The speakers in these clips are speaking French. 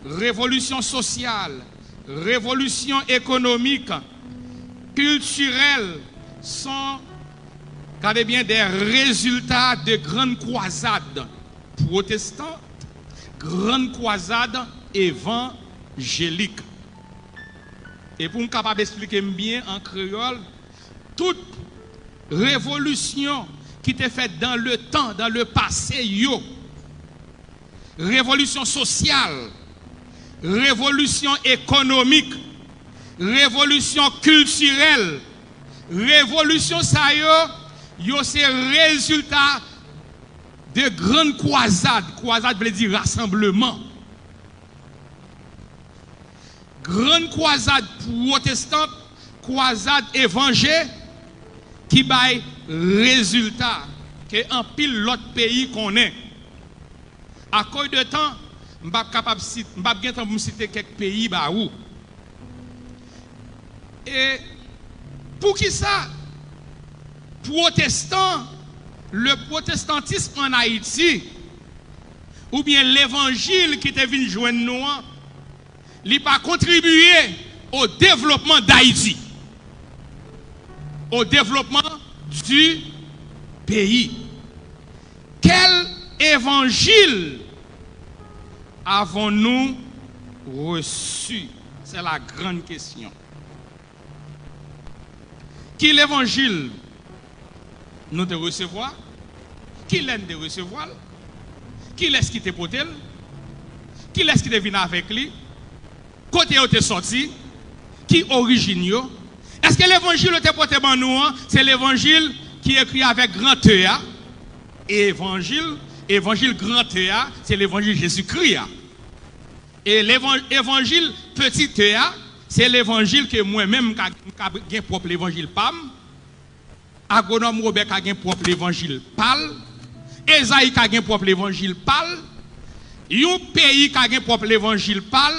révolution sociale, révolution économique, culturelle sont, regardez bien, des résultats de grandes croisades protestantes, grandes croisades évangéliques. Et pour me capable d'expliquer bien en créole, toute révolution qui était faite dans le temps, dans le passé, révolution sociale, révolution économique, révolution culturelle, révolution ça c'est résultat de grandes croisades. Croisade veut dire rassemblement. Grande croisade protestante, croisade évangélique qui baille résultat que en pile l'autre pays qu'on est. À cause de temps, je ne suis pas capable de citer quelques pays bah où. Et pour qui ça? Protestant, le protestantisme en Haïti, ou bien l'évangile qui est venu joindre nous, il n'a pas contribué au développement d'Haïti, au développement du pays. Quel évangile avons-nous reçu? C'est la grande question. Qui l'évangile nous de recevoir? Qui l'aime de recevoir? Qui laisse qui te potel? Qui laisse qui te vient avec lui? Côté où tu es sorti? Qui origine? Est-ce que l'évangile te porté dans nous? C'est l'évangile qui est écrit avec grand E. Évangile grand E, c'est l'évangile Jésus-Christ. Et l'évangile petit E, c'est l'évangile que moi-même j'ai propre l'évangile PAM. Agronome Robert a propre l'évangile PAL. Esaïe a propre l'évangile PAL. Un pays qui a propre l'évangile PAL.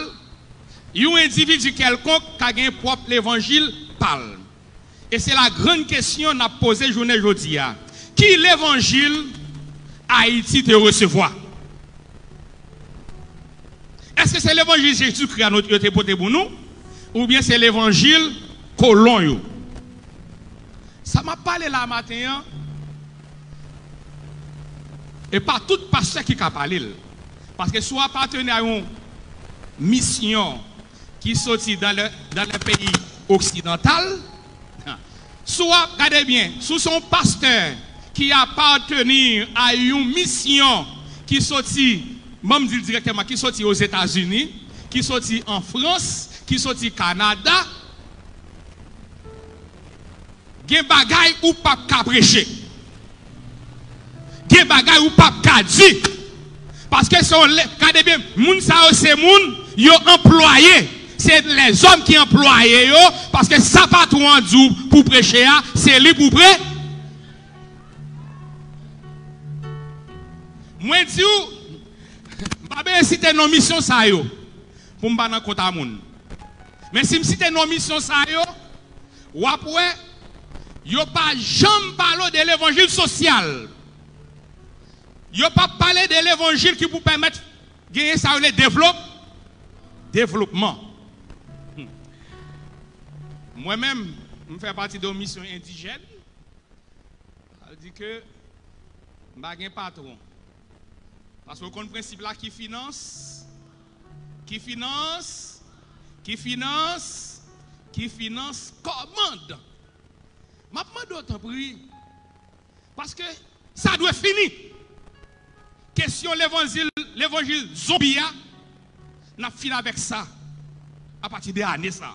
Un individu quelconque qui a propre l'évangile PAL. Et c'est la grande question qu'on a posée journée aujourd'hui. Qui l'évangile Haïti te recevoir? Est-ce que c'est l'évangile Jésus-Christ à notre côté pour nous? Ou bien c'est l'évangile colon? Ça m'a parlé là matin. Et pas tout pasteur qui a parlé. Parce que soit appartenir à une mission qui sortit dans le pays occidental, soit, regardez bien, sous son pasteur qui appartenu à une mission qui sortit, même dit directement, qui sortit aux États-Unis, qui sortit en France, qui sortit au Canada, gen bagay ou pas ka prêcher. Gen bagay ou pas ka di. Parce que regardez bien, moun sa c'est moun yo employé. C'est les hommes qui emploient yo parce que ça pas tout en dou pour prêcher, c'est lui pour prêcher. Moi dis ou pas citer nos missions ça yo pour m'ba nan compte moun. Mais si me citer nos missions ça yo ou après yo pas jamais parler de l'évangile social. Yo pas parler de l'évangile qui vous permettre de gagner ça le développement. Moi-même, je fais partie de mission indigène. Ça veut dire que je n'ai pas de patron. Parce que vous connaissez le principe là qui finance, commande. Je demande d'autant prix. Parce que ça doit finir. Question l'évangile zombie, nous finissons avec ça à partir des années ça.